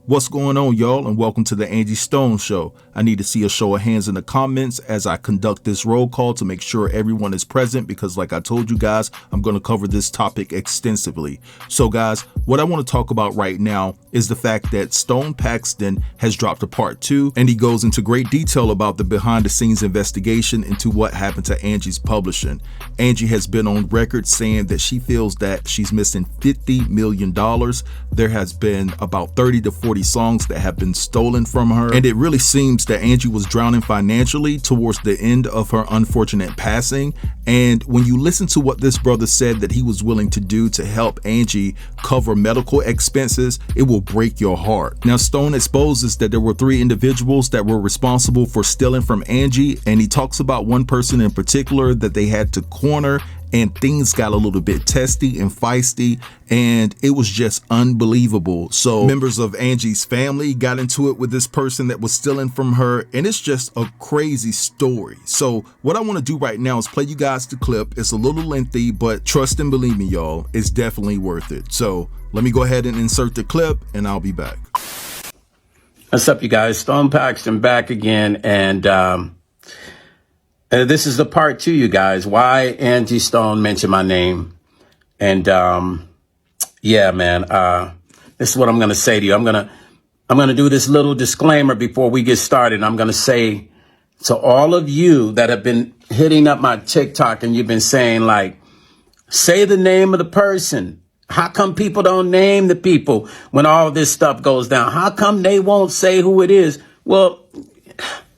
What's going on, y'all, and welcome to the Angie Stone Show. I need to see a show of hands in the comments as I conduct this roll call to make sure everyone is present because, like I told you guys, I'm going to cover this topic extensively. So, guys, what I want to talk about right now is the fact that Stone Paxton has dropped a part 2, and he goes into great detail about the behind-the-scenes investigation into what happened to Angie's publishing. Angie has been on record saying that she feels that she's missing $50 million. There has been about 30 to 40 songs that have been stolen from her, and it really seems that Angie was drowning financially towards the end of her unfortunate passing. And when you listen to what this brother said that he was willing to do to help Angie cover medical expenses, it will break your heart. Now, Stone exposes that there were 3 individuals that were responsible for stealing from Angie, and he talks about one person in particular that they had to corner, and things got a little bit testy and feisty, and it was just unbelievable. So members of Angie's family got into it with this person that was stealing from her, and it's just a crazy story. So what I want to do right now is play you guys the clip. It's a little lengthy, but trust and believe me, y'all, it's definitely worth it. So let me go ahead and insert the clip, and I'll be back. What's up, you guys? Stone Paxton back again, and this is the part 2, you guys. Why Angie Stone mentioned my name. And yeah, man, this is what I'm going to say to you. I'm going to do this little disclaimer before we get started. I'm going to say to all of you that have been hitting up my TikTok and you've been saying, like, say the name of the person. How come people don't name the people when all this stuff goes down? How come they won't say who it is? Well,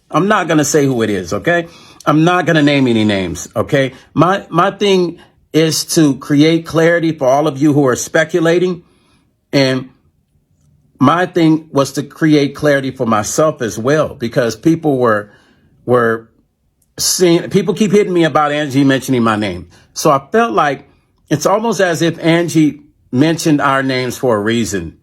I'm not going to say who it is, okay? I'm not going to name any names, okay? My thing is to create clarity for all of you who are speculating. And my thing was to create clarity for myself as well, because people were seeing, people keep hitting me about Angie mentioning my name. So I felt like it's almost as if Angie mentioned our names for a reason.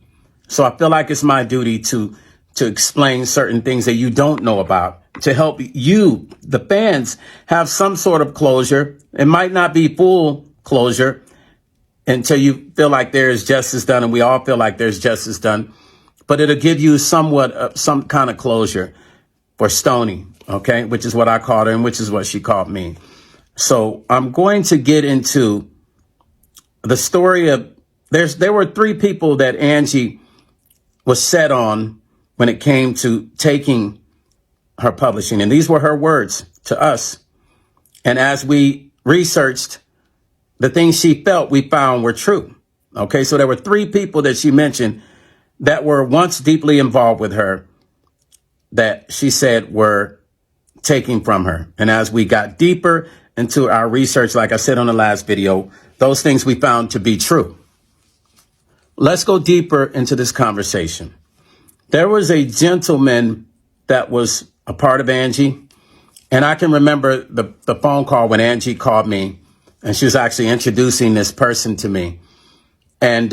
So I feel like it's my duty to explain certain things that you don't know about, to help you, the fans, have some sort of closure. It might not be full closure until you feel like there is justice done, and we all feel like there's justice done, but it'll give you somewhat some kind of closure for Stony, okay, which is what I called her and which is what she called me. So I'm going to get into the story of, there were 3 people that Angie was set on when it came to taking her publishing. And these were her words to us. And as we researched the things she felt, we found were true. Okay, so there were 3 people that she mentioned that were once deeply involved with her that she said were taking from her. And as we got deeper into our research, like I said on the last video, those things we found to be true. Let's go deeper into this conversation. There was a gentleman that was a part of Angie. And I can remember the phone call when Angie called me and she was actually introducing this person to me. And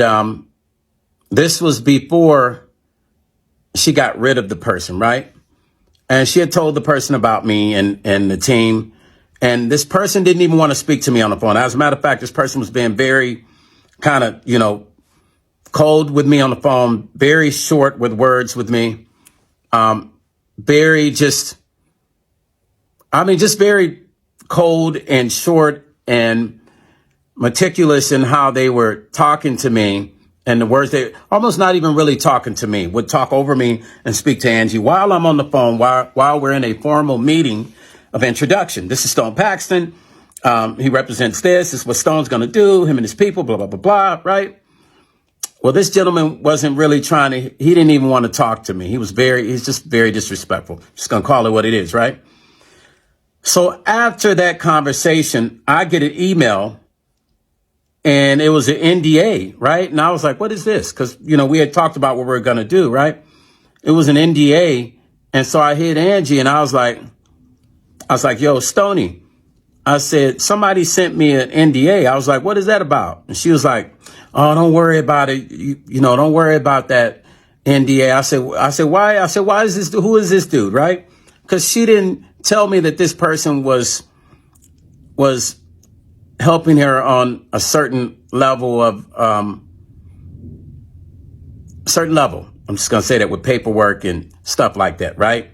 this was before she got rid of the person, right? And she had told the person about me and the team. And this person didn't even want to speak to me on the phone. As a matter of fact, this person was being very kind of, cold with me on the phone, very short with words with me. Very just very cold and short and meticulous in how they were talking to me, and the words, they almost not even really talking to me, would talk over me and speak to Angie while I'm on the phone, while we're in a formal meeting of introduction. This is Stone Paxton. He represents this. This is what Stone's going to do, him and his people, blah, blah, blah, blah, right? Well, this gentleman wasn't really he didn't even want to talk to me. He's just very disrespectful. Just going to call it what it is, right? So after that conversation, I get an email and it was an NDA, right? And I was like, what is this? Because, we had talked about what we were going to do, right? It was an NDA. And so I hit Angie and I was like, yo, Stony. I said, somebody sent me an NDA. I was like, what is that about? And she was like, oh, don't worry about it. Don't worry about that NDA. I said, why? I said, why is this? Who is this dude? Right? Because she didn't tell me that this person was helping her on a certain level of, I'm just going to say that with paperwork and stuff like that, right?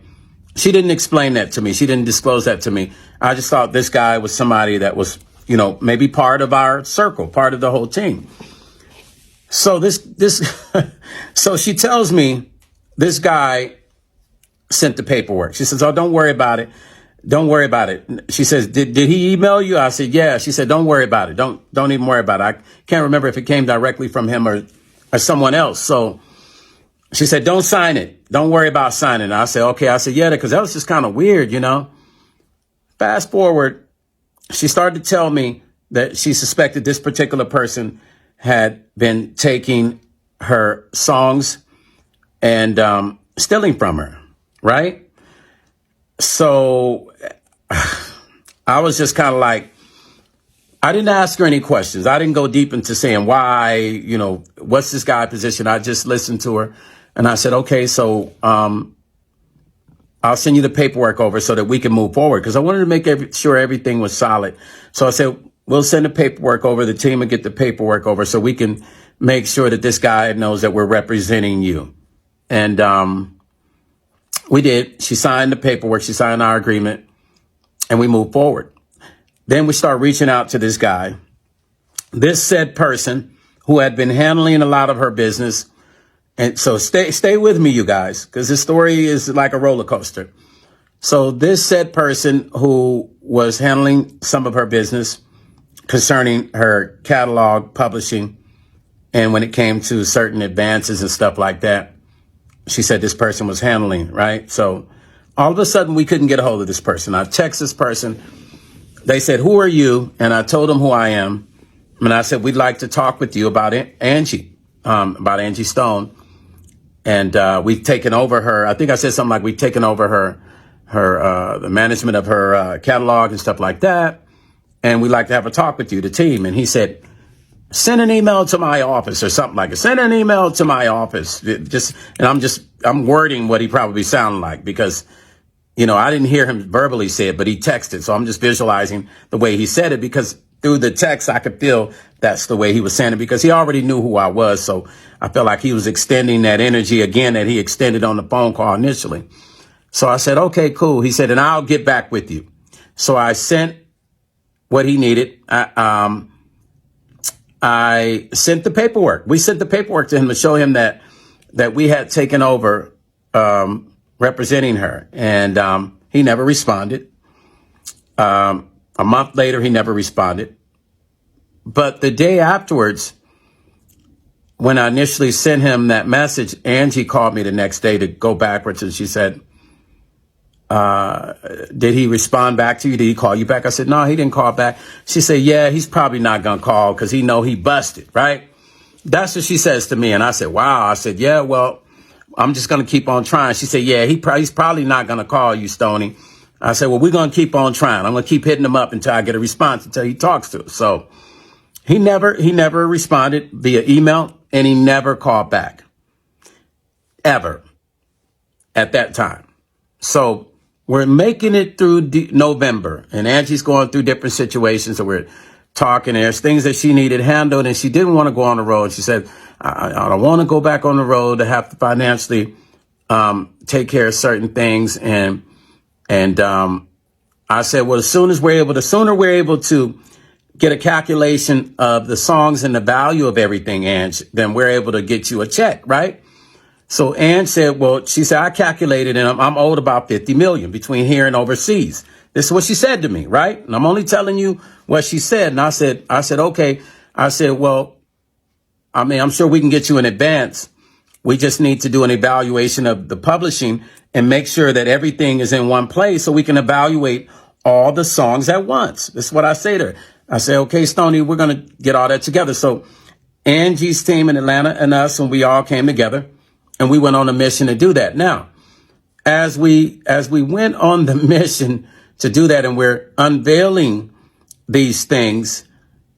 She didn't explain that to me. She didn't disclose that to me. I just thought this guy was somebody that was, maybe part of our circle, part of the whole team. So so she tells me this guy sent the paperwork. She says, "Oh, don't worry about it. Don't worry about it." She says, did he email you? I said, yeah. She said, don't worry about it. Don't even worry about it. I can't remember if it came directly from him or someone else. So she said, don't sign it. Don't worry about signing it. I said, okay. I said, yeah, because that was just kind of weird, Fast forward, she started to tell me that she suspected this particular person had been taking her songs and stealing from her, right? So I was just kind of like, I didn't ask her any questions. I didn't go deep into saying why, what's this guy's position. I just listened to her and I said, okay, so I'll send you the paperwork over so that we can move forward. Because I wanted to make sure everything was solid. So I said, we'll send the paperwork over. The team will get the paperwork over so we can make sure that this guy knows that we're representing you. And we did. She signed the paperwork. She signed our agreement and we moved forward. Then we start reaching out to this guy, this said person who had been handling a lot of her business. And so stay with me, you guys, because this story is like a roller coaster. So this said person who was handling some of her business concerning her catalog publishing, and when it came to certain advances and stuff like that, she said this person was handling, right? So all of a sudden we couldn't get a hold of this person. I text this person. They said, who are you? And I told them who I am. And I said, we'd like to talk with you about Angie, about Angie Stone. And we've taken over her. I think I said something like we've taken over the management of her catalog and stuff like that. And we'd like to have a talk with you, the team. And he said, send an email to my office or something like it. Send an email to my office. I'm wording what he probably sounded like because, I didn't hear him verbally say it, but he texted. So I'm just visualizing the way he said it because through the text, I could feel that's the way he was saying it because he already knew who I was. So I felt like he was extending that energy again that he extended on the phone call initially. So I said, okay, cool. He said, and I'll get back with you. So I sent what he needed. I sent the paperwork. We sent the paperwork to him to show him that we had taken over representing her. And he never responded. A month later, he never responded. But the day afterwards, when I initially sent him that message, Angie called me the next day to go backwards. And she said, did he respond back to you? Did he call you back? I said, no, he didn't call back. She said, yeah, he's probably not going to call because he know he busted, right? That's what she says to me. And I said, wow. I said, yeah, well, I'm just going to keep on trying. She said, yeah, he's probably not going to call you, Stoney. I said, well, we're going to keep on trying. I'm going to keep hitting him up until I get a response, until he talks to us. So he never responded via email and he never called back ever at that time. So we're making it through November and Angie's going through different situations and we're talking. There's things that she needed handled and she didn't want to go on the road. She said, I don't want to go back on the road to have to financially take care of certain things. And I said, well, the sooner we're able to get a calculation of the songs and the value of everything, Ange, then we're able to get you a check, right? So Ange said, well, she said, I calculated and I'm owed about 50 million between here and overseas. This is what she said to me, right? And I'm only telling you what she said. And I said, okay. I said, well, I'm sure we can get you in advance. We just need to do an evaluation of the publishing and make sure that everything is in one place so we can evaluate all the songs at once. This is what I say to her. I say, okay, Stoney, we're going to get all that together. So Angie's team in Atlanta and us, and we all came together and we went on a mission to do that. Now, as we went on the mission to do that and we're unveiling these things,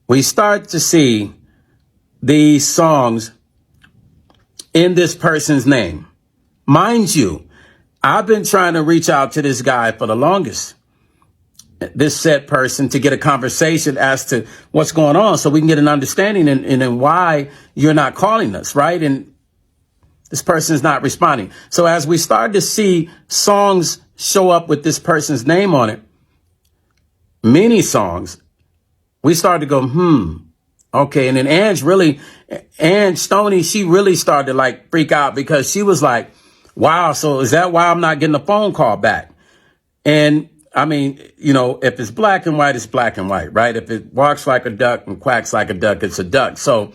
we start to see these songs in this person's name. Mind you, I've been trying to reach out to this guy for the longest, this said person, to get a conversation as to what's going on so we can get an understanding and why you're not calling us, right? And This person is not responding. So as we started to see songs show up with this person's name on it, many songs, we started to go, okay. And then Angie Stoney, she really started to like freak out because she was like, wow, so is that why I'm not getting a phone call back? And I mean, if it's black and white, it's black and white, right? If it walks like a duck and quacks like a duck, it's a duck. So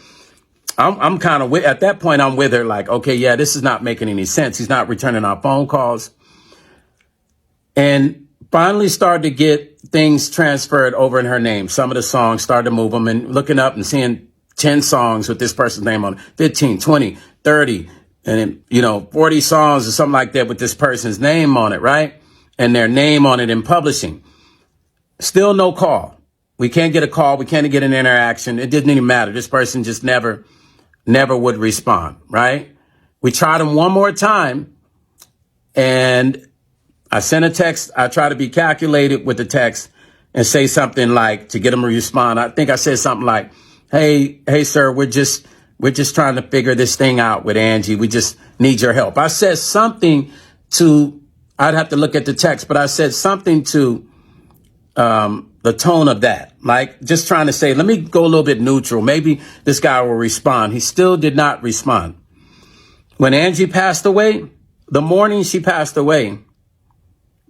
I'm kind of at that point, I'm with her like, okay, yeah, this is not making any sense. He's not returning our phone calls. And finally started to get things transferred over in her name. Some of the songs started to move them, and looking up and seeing 10 songs with this person's name on it, 15, 20, 30, and then, 40 songs or something like that with this person's name on it, right? And their name on it in publishing. Still no call. We can't get a call. We can't get an interaction. It didn't even matter. This person just never would respond, right? We tried them one more time, and I sent a text. I try to be calculated with the text and say something like, to get them to respond. I think I said something like, hey, sir, we're just trying to figure this thing out with Angie. We just need your help. I said something I'd have to look at the text, but I said something to the tone of that, like just trying to say, let me go a little bit neutral. Maybe this guy will respond. He still did not respond. When Angie passed away, the morning she passed away,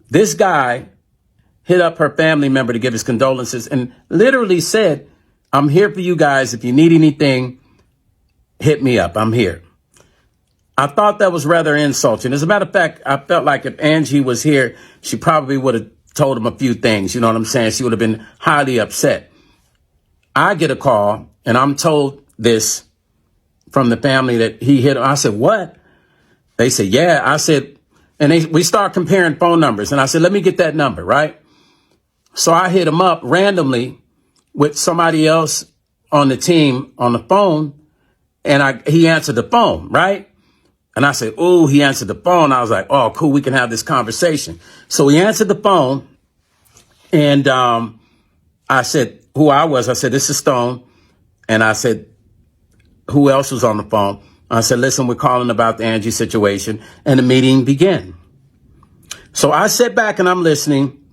this guy hit up her family member to give his condolences and literally said, I'm here for you guys. If you need anything, hit me up. I'm here. I thought that was rather insulting. As a matter of fact, I felt like if Angie was here, she probably would have told him a few things. You know what I'm saying? She would have been highly upset. I get a call and I'm told this from the family that he hit. I said, what? They said, yeah. I said, and we start comparing phone numbers. And I said, let me get that number, right? So I hit him up randomly with somebody else on the team on the phone. And he answered the phone, right? And I said, oh, he answered the phone. I was like, oh, cool. We can have this conversation. So he answered the phone. And I said who I was. I said, this is Stone. And I said, who else was on the phone? I said, listen, we're calling about the Angie situation. And the meeting began. So I sat back and I'm listening.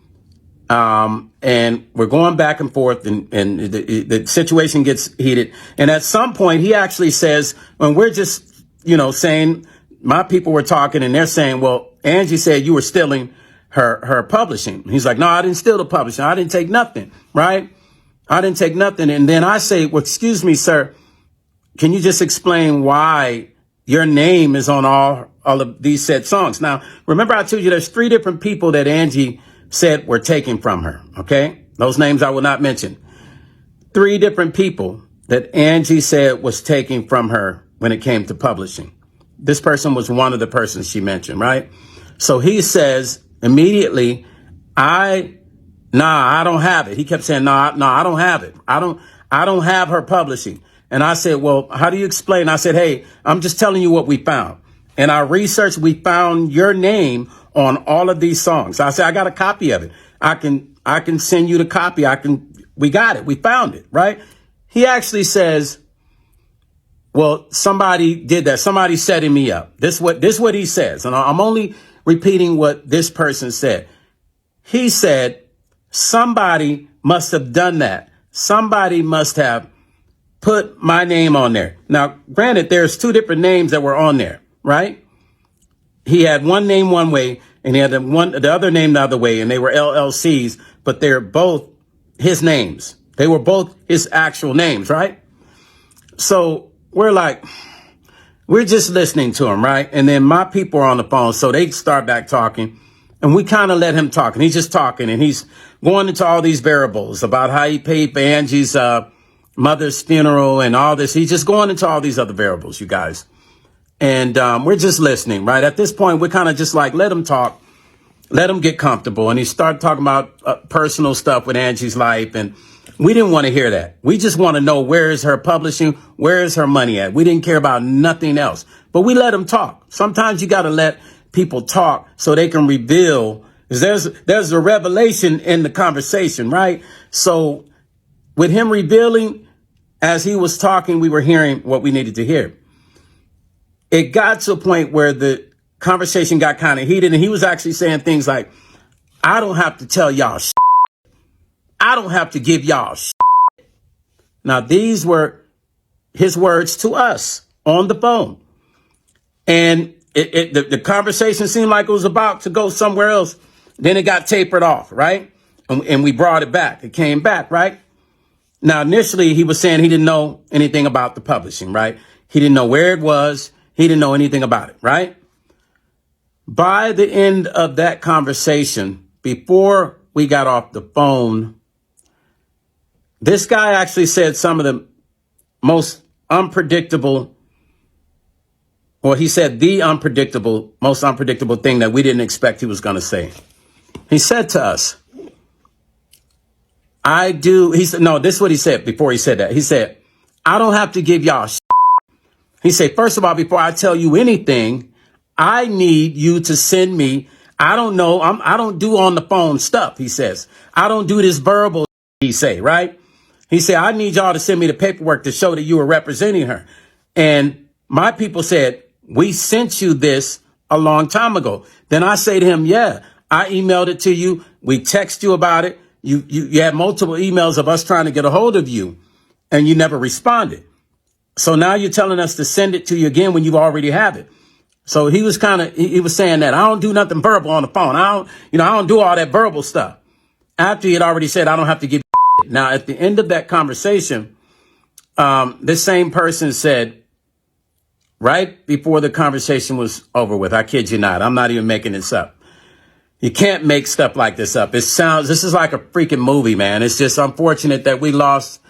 And we're going back and forth, and the situation gets heated. And at some point, he actually says, when we're just, saying, my people were talking and they're saying, well, Angie said you were stealing her publishing. He's like, no, I didn't steal the publishing. I didn't take nothing, right? I didn't take nothing. And then I say, well, excuse me, sir, can you just explain why your name is on all of these said songs? Now, remember I told you there's 3 different people that Angie said were taken from her, okay? Those names I will not mention. 3 different people that Angie said was taken from her when it came to publishing. This person was one of the persons she mentioned, right? So he says immediately, I don't have it. He kept saying, no, I don't have it. I don't have her publishing. And I said, well, how do you explain? I said, hey, I'm just telling you what we found. In our research, we found your name on all of these songs. I said, I got a copy of it. I can send you the copy. We got it. We found it, right? He actually says, well, somebody did that. Somebody setting me up. This what he says. And I'm only repeating what this person said. He said, somebody must have done that. Somebody must have put my name on there. Now, granted, there's 2 different names that were on there, right? He had one name one way and he had the other name the other way, and they were LLCs, but they're both his names. They were both his actual names, right? So we're just listening to him, right? And then my people are on the phone, so they start back talking, and we kind of let him talk, and he's just talking, and he's going into all these variables about how he paid for Angie's mother's funeral and all this. He's just going into all these other variables, you guys. And we're just listening, right? At this point, we're kind of just like, let him talk, let him get comfortable. And he started talking about personal stuff with Angie's life. And we didn't want to hear that. We just want to know, where is her publishing? Where is her money at? We didn't care about nothing else. But we let him talk. Sometimes you got to let people talk so they can reveal. There's a revelation in the conversation, right? So with him revealing, as he was talking, we were hearing what we needed to hear. it got to a point where the conversation got kind of heated, and he was actually saying things like, I don't have to tell y'all shit. I don't have to give y'all shit. Now, these were his words to us on the phone. And the conversation seemed like it was about to go somewhere else. Then it got tapered off, right? And we brought it back. It came back, right? Now, initially, he was saying he didn't know anything about the publishing, right? He didn't know where it was. He didn't know anything about it, right? By the end of that conversation, before we got off the phone, this guy actually said some of the most unpredictable, or he said the most unpredictable thing that we didn't expect he was going to say. He said to us, he said, no, this is what he said before he said that. He said, I don't have to give y'all shit. He said, first of all, before I tell you anything, I need you to send me. I don't know. I don't do on the phone stuff. He says, I don't do this verbal. He say, right? He said, I need y'all to send me the paperwork to show that you were representing her. And my people said, we sent you this a long time ago. Then I say to him, yeah, I emailed it to you. We text you about it. You had multiple emails of us trying to get a hold of you, and you never responded. So now you're telling us to send it to you again when you already have it. So he was he was saying that I don't do nothing verbal on the phone. I don't do all that verbal stuff. After he had already said, I don't have to give you shit. Now, at the end of that conversation, this same person said, right before the conversation was over with, I kid you not, I'm not even making this up. You can't make stuff like this up. This is like a freaking movie, man. It's just unfortunate that we lost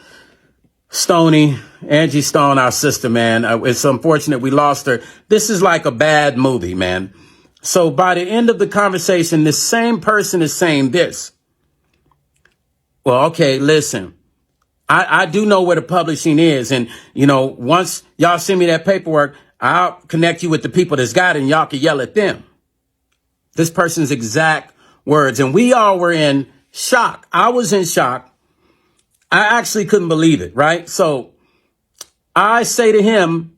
Angie Stone, our sister, man. It's unfortunate we lost her. This is like a bad movie, man. So by the end of the conversation, this same person is saying this. Well, okay, listen, I do know where the publishing is. And, once y'all send me that paperwork, I'll connect you with the people that's got it, and y'all can yell at them. This person's exact words. And we all were in shock. I was in shock. I actually couldn't believe it, right? So I say to him,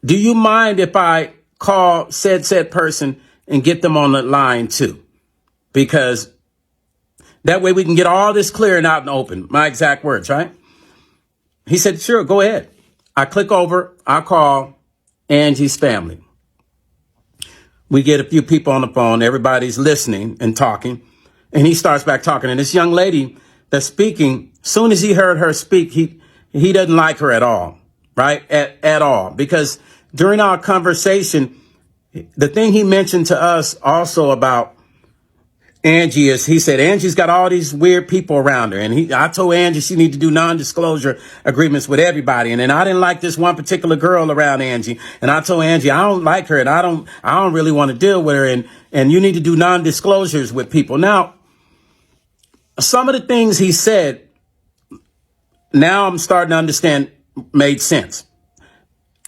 do you mind if I call said person and get them on the line too? Because that way we can get all this clear and out and open. My exact words, right? He said, sure, go ahead. I click over. I call Angie's family. We get a few people on the phone. Everybody's listening and talking. And he starts back talking. And this young lady that's speaking, soon as he heard her speak, he doesn't like her at all, right? At all. Because during our conversation, the thing he mentioned to us also about Angie is, he said, Angie's got all these weird people around her. And I told Angie she need to do non-disclosure agreements with everybody. And then I didn't like this one particular girl around Angie. And I told Angie, I don't like her, and I don't really want to deal with her. And you need to do non-disclosures with people. Now, some of the things he said, now I'm starting to understand, made sense.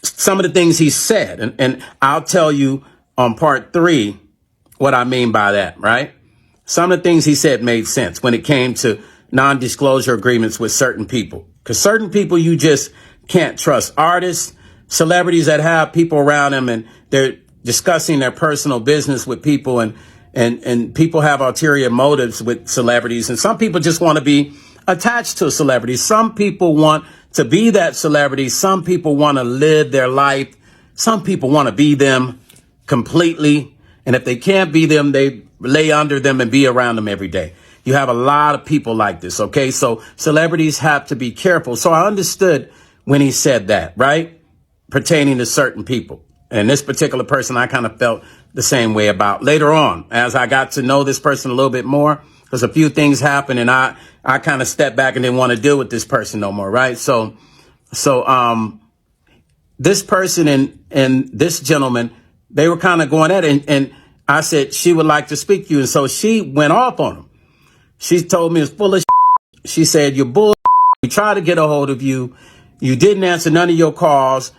Some of the things he said, and I'll tell you on part 3 what I mean by that, right? Some of the things he said made sense when it came to non-disclosure agreements with certain people. Because certain people you just can't trust. Artists, celebrities that have people around them and they're discussing their personal business with people, and people have ulterior motives with celebrities. And some people just want to be attached to a celebrity. Some people want to be that celebrity. Some people want to live their life. Some people want to be them completely. And if they can't be them, they lay under them and be around them every day. You have a lot of people like this, okay? So celebrities have to be careful. So I understood when he said that, right? Pertaining to certain people. And this particular person, I kind of felt the same way about. Later on, as I got to know this person a little bit more, because a few things happened and I kind of stepped back and didn't want to deal with this person no more, right? So this person and this gentleman, they were kind of going at it, and I said, she would like to speak to you. And so she went off on him. She told me it's full of shit. She said, you're bull. We tried to get a hold of you. You didn't answer none of your calls.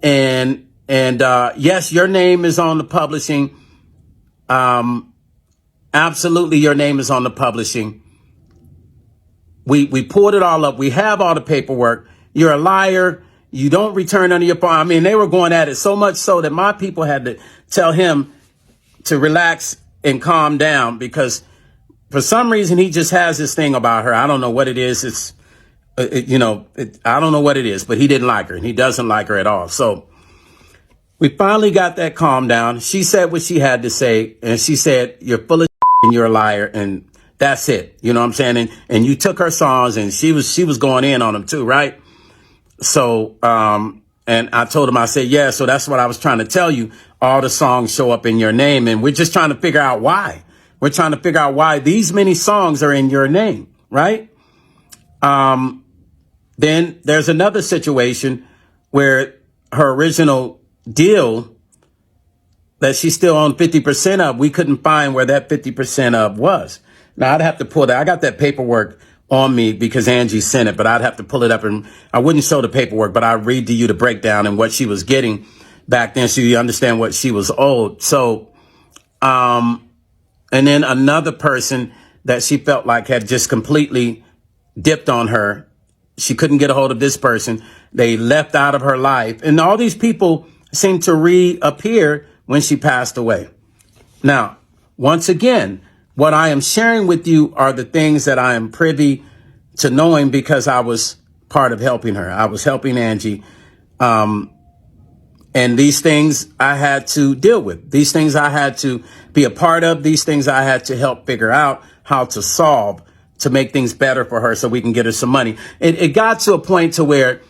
And yes, your name is on the publishing. Absolutely, your name is on the publishing. We pulled it all up. We have all the paperwork. You're a liar. You don't return under your palm. I mean, they were going at it so much so that my people had to tell him to relax and calm down, because for some reason he just has this thing about her. I don't know what it is. It's, I don't know what it is, but he didn't like her, and he doesn't like her at all. So we finally got that calmed down. She said what she had to say, and she said, "You're full of and you're a liar," and that's it. You know what I'm saying? And you took her songs, and she was going in on them too, right? So, and I told him, I said, yeah, so that's what I was trying to tell you. All the songs show up in your name, and we're just trying to figure out why. We're trying to figure out why these many songs are in your name, right? Then there's another situation where her original deal that she still owned 50% of, we couldn't find where that 50% of was. Now I'd have to pull that. I got that paperwork on me because Angie sent it, but I'd have to pull it up, and I wouldn't show the paperwork, but I'd read to you the breakdown and what she was getting back then, so you understand what she was owed. So, and then another person that she felt like had just completely dipped on her. She couldn't get a hold of this person. They left out of her life. And all these people seemed to reappear when she passed away. Now, once again, what I am sharing with you are the things that I am privy to knowing because I was part of helping her. I was helping Angie. And these things I had to deal with. These things I had to be a part of. These things I had to help figure out how to solve to make things better for her so we can get her some money. It got to a point to where,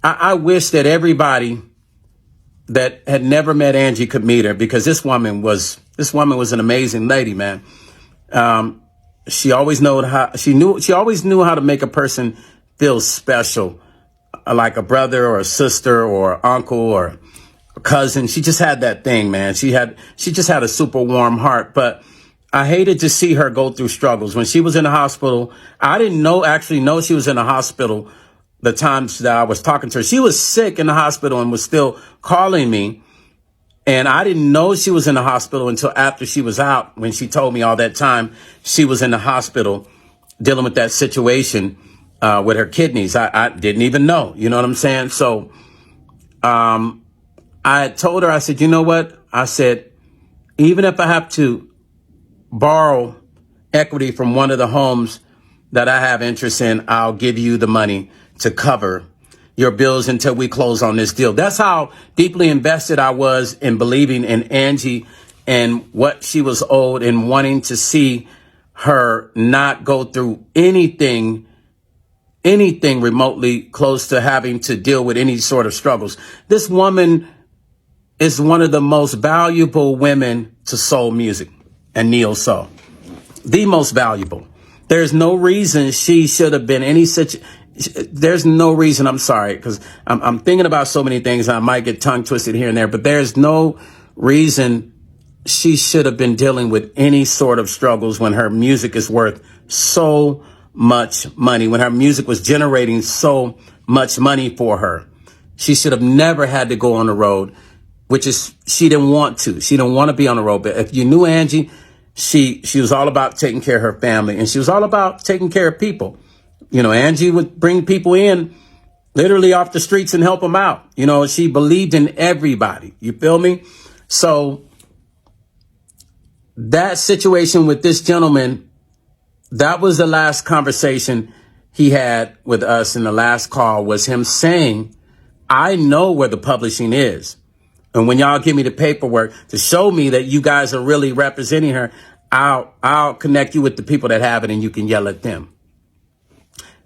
I wish that everybody that had never met Angie could meet her, because this woman was an amazing lady, man. She always knew how to make a person feel special, like a brother or a sister or uncle or a cousin. She just had that thing, man. She just had a super warm heart. But I hated to see her go through struggles. When she was in the hospital, I didn't actually know she was in the hospital the times that I was talking to her. She was sick in the hospital and was still calling me. And I didn't know she was in the hospital until after she was out, when she told me all that time she was in the hospital dealing with that situation with her kidneys. I didn't even know. You know what I'm saying? So I told her, I said, you know what? I said, even if I have to borrow equity from one of the homes that I have interest in, I'll give you the money to cover your bills until we close on this deal. That's how deeply invested I was in believing in Angie and what she was owed, and wanting to see her not go through anything remotely close to having to deal with any sort of struggles. This woman is one of the most valuable women to soul music and neo soul. The most valuable. There's no reason she should have been any such. There's no reason. I'm sorry, because I'm thinking about so many things. I might get tongue twisted here and there, but there's no reason she should have been dealing with any sort of struggles when her music is worth so much money, when her music was generating so much money for her. She should have never had to go on the road, which is, she didn't want to. She didn't want to be on the road. But if you knew Angie, she was all about taking care of her family, and she was all about taking care of people. Angie would bring people in literally off the streets and help them out. She believed in everybody. You feel me? So that situation with this gentleman, that was the last conversation he had with us, in the last call, was him saying, I know where the publishing is. And when y'all give me the paperwork to show me that you guys are really representing her, I'll connect you with the people that have it, and you can yell at them.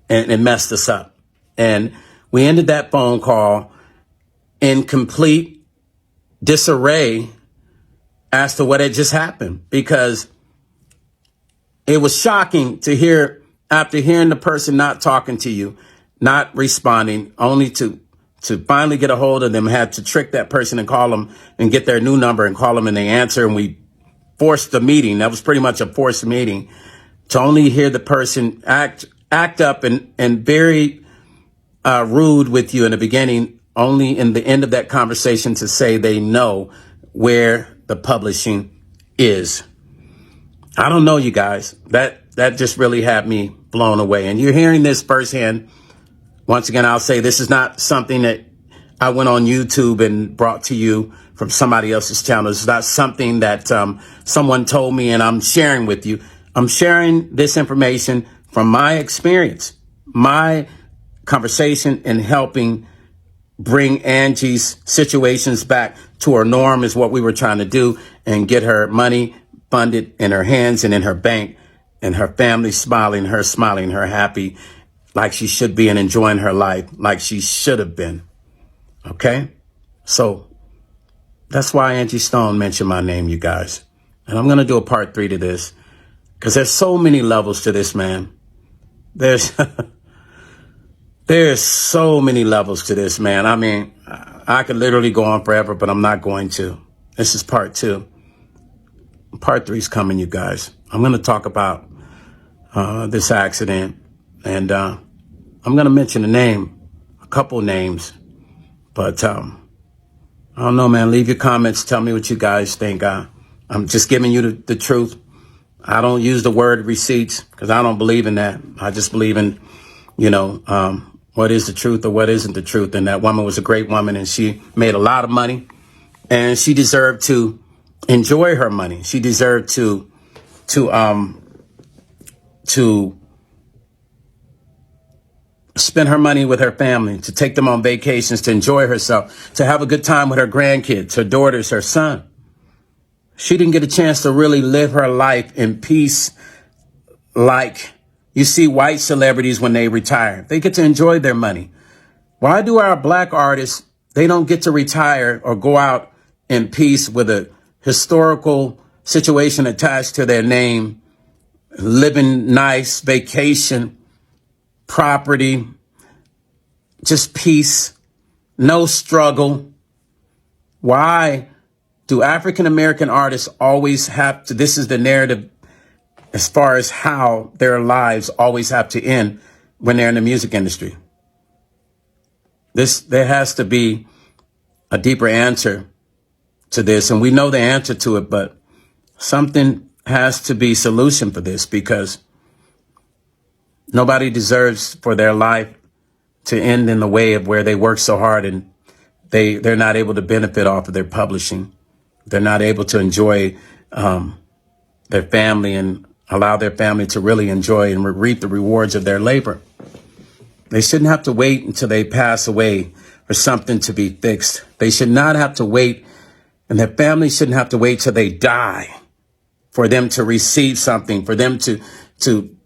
And it messed us up. And we ended that phone call in complete disarray as to what had just happened, because it was shocking to hear, after hearing the person not talking to you, not responding, only to finally get a hold of them, had to trick that person and call them and get their new number and call them, and they answer, and we forced the meeting. That was pretty much a forced meeting, to only hear the person act up and very rude with you in the beginning, only in the end of that conversation to say they know where the publishing is. I don't know, you guys. That just really had me blown away. And you're hearing this firsthand Once again, I'll say this is not something that I went on YouTube and brought to you from somebody else's channel. It's not something that someone told me and I'm sharing with you. I'm sharing this information from my experience, my conversation in helping bring Angie's situations back to her norm is what we were trying to do, and get her money funded in her hands and in her bank, and her family smiling, her happy like she should be, and enjoying her life like she should have been. Okay? So that's why Angie Stone mentioned my name, you guys. And I'm going to do a part 3 to this because there's so many levels to this, man. There's so many levels to this, man. I mean, I could literally go on forever, but I'm not going to. This is part 2. Part 3 is coming, you guys. I'm going to talk about this accident, and I'm going to mention a couple names, but I don't know, man. Leave your comments. Tell me what you guys think. I'm just giving you the truth. I don't use the word receipts because I don't believe in that. I just believe in, what is the truth or what isn't the truth. And that woman was a great woman, and she made a lot of money, and she deserved to enjoy her money. She deserved to spend her money with her family, to take them on vacations, to enjoy herself, to have a good time with her grandkids, her daughters, her son. She didn't get a chance to really live her life in peace like you see white celebrities when they retire. They get to enjoy their money. Why do our black artists, they don't get to retire or go out in peace with a historical situation attached to their name, living nice, vacation, property, just peace, no struggle? Why do African-American artists always have to, this is the narrative as far as how their lives always have to end when they're in the music industry? There has to be a deeper answer to this, and we know the answer to it, but something has to be solution for this, because nobody deserves for their life to end in the way of where they work so hard and they're not able to benefit off of their publishing. They're not able to enjoy their family and allow their family to really enjoy and reap the rewards of their labor. They shouldn't have to wait until they pass away for something to be fixed. They should not have to wait, and their family shouldn't have to wait till they die for them to receive something, for them to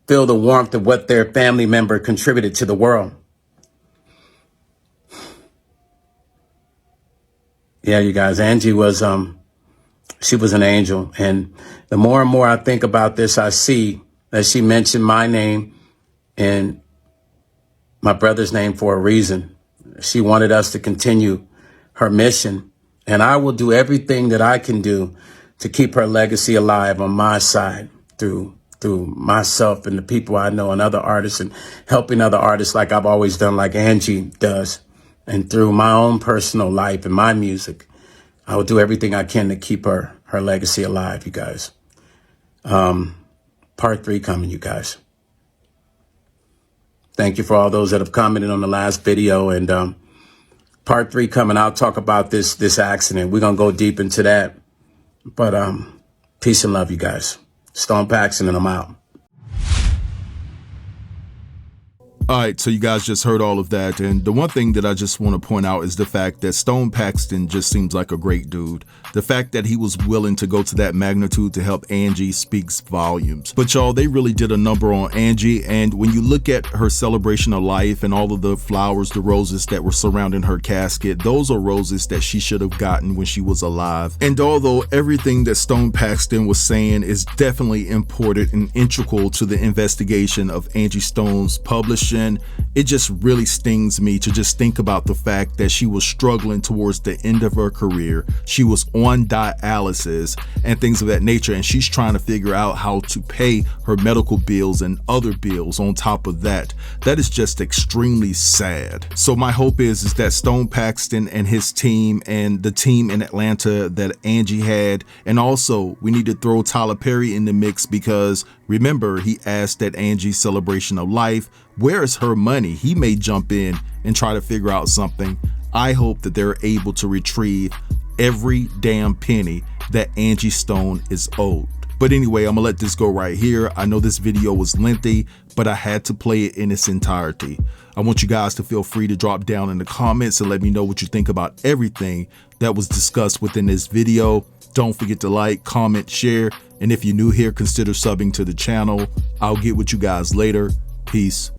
feel the warmth of what their family member contributed to the world. Yeah, you guys, Angie was, she was an angel. And the more and more I think about this, I see that she mentioned my name and my brother's name for a reason. She wanted us to continue her mission. And I will do everything that I can do to keep her legacy alive on my side through myself and the people I know and other artists, and helping other artists like I've always done, like Angie does. And through my own personal life and my music, I will do everything I can to keep her legacy alive, you guys. Part 3 coming, you guys. Thank you for all those that have commented on the last video, and part 3 coming. I'll talk about this accident. We're gonna go deep into that. But peace and love, you guys. Stone Paxton, and I'm out. All right, so you guys just heard all of that, and the one thing that I just want to point out is the fact that Stone Paxton just seems like a great dude. The fact that he was willing to go to that magnitude to help Angie speaks volumes. But y'all, they really did a number on Angie, and when you look at her celebration of life and all of the flowers, the roses that were surrounding her casket, those are roses that she should have gotten when she was alive. And although everything that Stone Paxton was saying is definitely important and integral to the investigation of Angie Stone's publishing, it just really stings me to just think about the fact that she was struggling towards the end of her career. She was on dialysis and things of that nature, and she's trying to figure out how to pay her medical bills and other bills on top of that. That is just extremely sad. So my hope is that Stone Paxton and his team and the team in Atlanta that Angie had, and also we need to throw Tyler Perry in the mix, because remember, he asked that Angie's celebration of life Where is her money? He may jump in and try to figure out something. I hope that they're able to retrieve every damn penny that Angie Stone is owed. But anyway, I'm gonna let this go right here. I know this video was lengthy, but I had to play it in its entirety. I want you guys to feel free to drop down in the comments and let me know what you think about everything that was discussed within this video. Don't forget to like, comment, share, and if you're new here, consider subbing to the channel. I'll get with you guys later. Peace.